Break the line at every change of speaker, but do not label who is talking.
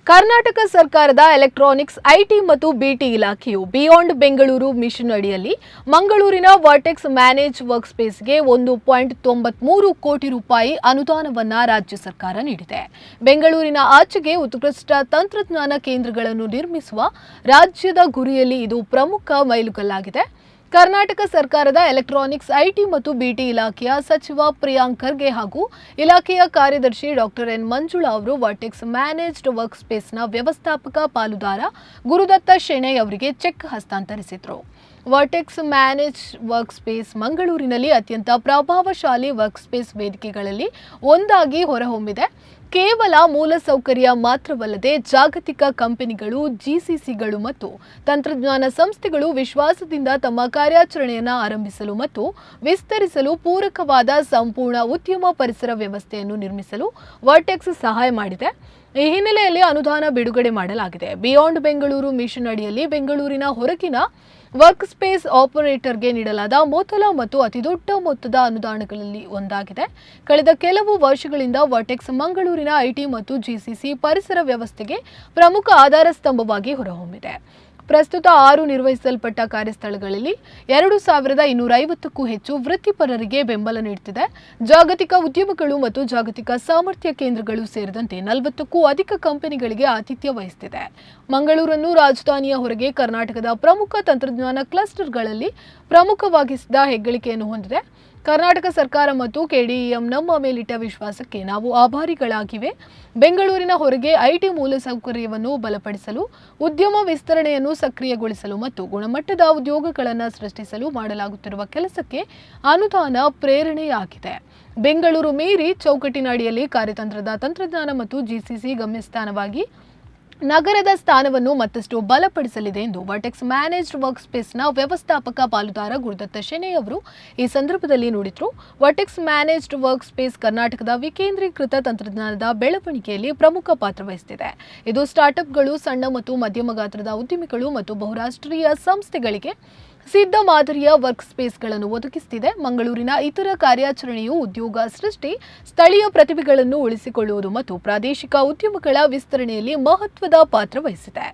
ಕರ್ನಾಟಕ ಸರ್ಕಾರದ electronics IT ಮತ್ತು BT ಇಲಾಖೆಯು ಬಿಯಾಂಡ್ ಬೆಂಗಳೂರು ಮಿಷನ್ ಅಡಿಯಲ್ಲಿ ಮಂಗಳೂರಿನ ವರ್ಟೆಕ್ಸ್ ಮ್ಯಾನೇಜ್ ವರ್ಕ್ಸ್ಪೇಸ್ಗೆ 1.93 ಕೋಟಿ ರೂಪಾಯಿ ಅನುದಾನವನ್ನು ರಾಜ್ಯ ಸರ್ಕಾರ ನೀಡಿದೆ. ಬೆಂಗಳೂರಿನ ಆಚೆಗೆ ಉತ್ಕೃಷ್ಟ ತಂತ್ರಜ್ಞಾನ ಕೇಂದ್ರಗಳನ್ನು ನಿರ್ಮಿಸುವ ರಾಜ್ಯದ ಗುರಿಯಲ್ಲಿ ಇದು ಪ್ರಮುಖ ಮೈಲುಗಲ್ಲಾಗಿದೆ. ಕರ್ನಾಟಕ ಸರ್ಕಾರದ ಎಲೆಕ್ಟ್ರಾನಿಕ್ಸ್ ಐಟಿ ಮತ್ತು ಬಿಟಿ ಇಲಾಖೆಯ ಸಚಿವ ಪ್ರಿಯಾಂಕ್ ಖರ್ಗೆ ಹಾಗೂ ಇಲಾಖೆಯ ಕಾರ್ಯದರ್ಶಿ ಡಾಕ್ಟರ್ ಎನ್ ಮಂಜುಳಾ ಅವರು ವರ್ಟೆಕ್ಸ್ ಮ್ಯಾನೇಜ್ಡ್ ವರ್ಕ್ಸ್ಪೇಸ್ನ ವ್ಯವಸ್ಥಾಪಕ ಪಾಲುದಾರ ಗುರುದತ್ತ ಶೆಣೈ ಅವರಿಗೆ ಚೆಕ್ ಹಸ್ತಾಂತರಿಸಿದರು. ವರ್ಟೆಕ್ಸ್ ಮ್ಯಾನೇಜ್ ವರ್ಕ್ಸ್ಪೇಸ್ ಮಂಗಳೂರಿನಲ್ಲಿ ಅತ್ಯಂತ ಪ್ರಭಾವಶಾಲಿ ವರ್ಕ್ಸ್ಪೇಸ್ ವೇದಿಕೆಗಳಲ್ಲಿ ಒಂದಾಗಿ ಹೊರಹೊಮ್ಮಿದೆ. ಕೇವಲ ಮೂಲಸೌಕರ್ಯ ಮಾತ್ರವಲ್ಲದೆ ಜಾಗತಿಕ ಕಂಪನಿಗಳು, ಜಿಸಿಸಿಗಳು ಮತ್ತು ತಂತ್ರಜ್ಞಾನ ಸಂಸ್ಥೆಗಳು ವಿಶ್ವಾಸದಿಂದ ತಮ್ಮ ಕಾರ್ಯಾಚರಣೆಯನ್ನು ಆರಂಭಿಸಲು ಮತ್ತು ವಿಸ್ತರಿಸಲು ಪೂರಕವಾದ ಸಂಪೂರ್ಣ ಉದ್ಯಮ ಪರಿಸರ ವ್ಯವಸ್ಥೆಯನ್ನು ನಿರ್ಮಿಸಲು ವರ್ಟೆಕ್ಸ್ ಸಹಾಯ ಮಾಡಿದೆ. ಈ ಹಿನ್ನೆಲೆಯಲ್ಲಿ ಅನುದಾನ ಬಿಡುಗಡೆ ಮಾಡಲಾಗಿದೆ. ಬಿಯಾಂಡ್ ಬೆಂಗಳೂರು ಮಿಷನ್ ಅಡಿಯಲ್ಲಿ ಬೆಂಗಳೂರಿನ ಹೊರಗಿನ ವರ್ಕ್ ಸ್ಪೇಸ್ ಆಪರೇಟರ್ಗೆ ನೀಡಲಾದ ಮೊದಲ ಮತ್ತು ಅತಿದೊಡ್ಡ ಮೊತ್ತದ ಅನುದಾನಗಳಲ್ಲಿ ಒಂದಾಗಿದೆ. ಕಳೆದ ಕೆಲವು ವರ್ಷಗಳಿಂದ ವರ್ಟೆಕ್ಸ್ ಮಂಗಳೂರಿನ ಐಟಿ ಮತ್ತು ಜಿಸಿಸಿ ಪರಿಸರ ವ್ಯವಸ್ಥೆಗೆ ಪ್ರಮುಖ ಆಧಾರ ಸ್ತಂಭವಾಗಿ ಹೊರಹೊಮ್ಮಿದೆ. ಪ್ರಸ್ತುತ 6 ನಿರ್ವಹಿಸಲ್ಪಟ್ಟ ಕಾರ್ಯಸ್ಥಳಗಳಲ್ಲಿ 2250ಕ್ಕೂ ಹೆಚ್ಚು ವೃತ್ತಿಪರರಿಗೆ ಬೆಂಬಲ ನೀಡುತ್ತಿದೆ. ಜಾಗತಿಕ ಉದ್ಯಮಗಳು ಮತ್ತು ಜಾಗತಿಕ ಸಾಮರ್ಥ್ಯ ಕೇಂದ್ರಗಳು ಸೇರಿದಂತೆ 40ಕ್ಕೂ ಅಧಿಕ ಕಂಪನಿಗಳಿಗೆ ಆತಿಥ್ಯ ವಹಿಸುತ್ತಿದೆ. ಮಂಗಳೂರನ್ನು ರಾಜಧಾನಿಯ ಹೊರಗೆ ಕರ್ನಾಟಕದ ಪ್ರಮುಖ ತಂತ್ರಜ್ಞಾನ ಕ್ಲಸ್ಟರ್ಗಳಲ್ಲಿ ಪ್ರಮುಖವಾಗಿಸಿದ ಹೆಗ್ಗಳಿಕೆಯನ್ನು ಹೊಂದಿದೆ. ಕರ್ನಾಟಕ ಸರ್ಕಾರ ಮತ್ತು ಕೆಡಿಇಎಂ ನಮ್ಮ ಮೇಲಿಟ್ಟ ವಿಶ್ವಾಸಕ್ಕೆ ನಾವು ಆಭಾರಿಗಳಾಗಿವೆ. ಬೆಂಗಳೂರಿನ ಹೊರಗೆ ಐಟಿ ಮೂಲಸೌಕರ್ಯವನ್ನು ಬಲಪಡಿಸಲು, ಉದ್ಯಮ ವಿಸ್ತರಣೆಯನ್ನು ಸಕ್ರಿಯಗೊಳಿಸಲು ಮತ್ತು ಗುಣಮಟ್ಟದ ಉದ್ಯೋಗಗಳನ್ನು ಸೃಷ್ಟಿಸಲು ಮಾಡಲಾಗುತ್ತಿರುವ ಕೆಲಸಕ್ಕೆ ಅನುದಾನ ಪ್ರೇರಣೆಯಾಗಿದೆ. ಬೆಂಗಳೂರು ಮೀರಿ ಚೌಕಟ್ಟಿನ ಅಡಿಯಲ್ಲಿ ಕಾರ್ಯತಂತ್ರದ ತಂತ್ರಜ್ಞಾನ ಮತ್ತು ಜಿಸಿಸಿ ಗಮ್ಯಸ್ಥಾನವಾಗಿ ನಗರದ ಸ್ಥಾನವನ್ನು ಮತ್ತಷ್ಟು ಬಲಪಡಿಸಲಿದೆ ಎಂದು ವರ್ಟೆಕ್ಸ್ ಮ್ಯಾನೇಜ್ಡ್ ವರ್ಕ್ಸ್ಪೇಸ್ನ ವ್ಯವಸ್ಥಾಪಕ ಪಾಲುದಾರ ಗುರುದತ್ತ ಶೆಣೈ ಅವರು ಈ ಸಂದರ್ಭದಲ್ಲಿ ನುಡಿದರು. ವರ್ಟೆಕ್ಸ್ ಮ್ಯಾನೇಜ್ಡ್ ವರ್ಕ್ಸ್ಪೇಸ್ ಕರ್ನಾಟಕದ ವಿಕೇಂದ್ರೀಕೃತ ತಂತ್ರಜ್ಞಾನದ ಬೆಳವಣಿಗೆಯಲ್ಲಿ ಪ್ರಮುಖ ಪಾತ್ರ ವಹಿಸುತ್ತಿದೆ. ಇದು ಸ್ಟಾರ್ಟ್ಅಪ್ಗಳು, ಸಣ್ಣ ಮತ್ತು ಮಧ್ಯಮ ಗಾತ್ರದ ಉದ್ಯಮಿಗಳು ಮತ್ತು ಬಹುರಾಷ್ಟ್ರೀಯ ಸಂಸ್ಥೆಗಳಿಗೆ ಸಿದ್ಧ ಮಾದರಿಯ ವರ್ಕ್ ಸ್ಪೇಸ್ಗಳನ್ನು ಒದಗಿಸುತ್ತಿದೆ. ಮಂಗಳೂರಿನ ಇತರ ಕಾರ್ಯಾಚರಣೆಯು ಉದ್ಯೋಗ ಸೃಷ್ಟಿ, ಸ್ಥಳೀಯ ಪ್ರತಿಭೆಗಳನ್ನು ಉಳಿಸಿಕೊಳ್ಳುವುದು ಮತ್ತು ಪ್ರಾದೇಶಿಕ ಉದ್ಯಮಗಳ ವಿಸ್ತರಣೆಯಲ್ಲಿ ಮಹತ್ವದ ಪಾತ್ರ ವಹಿಸಿದೆ.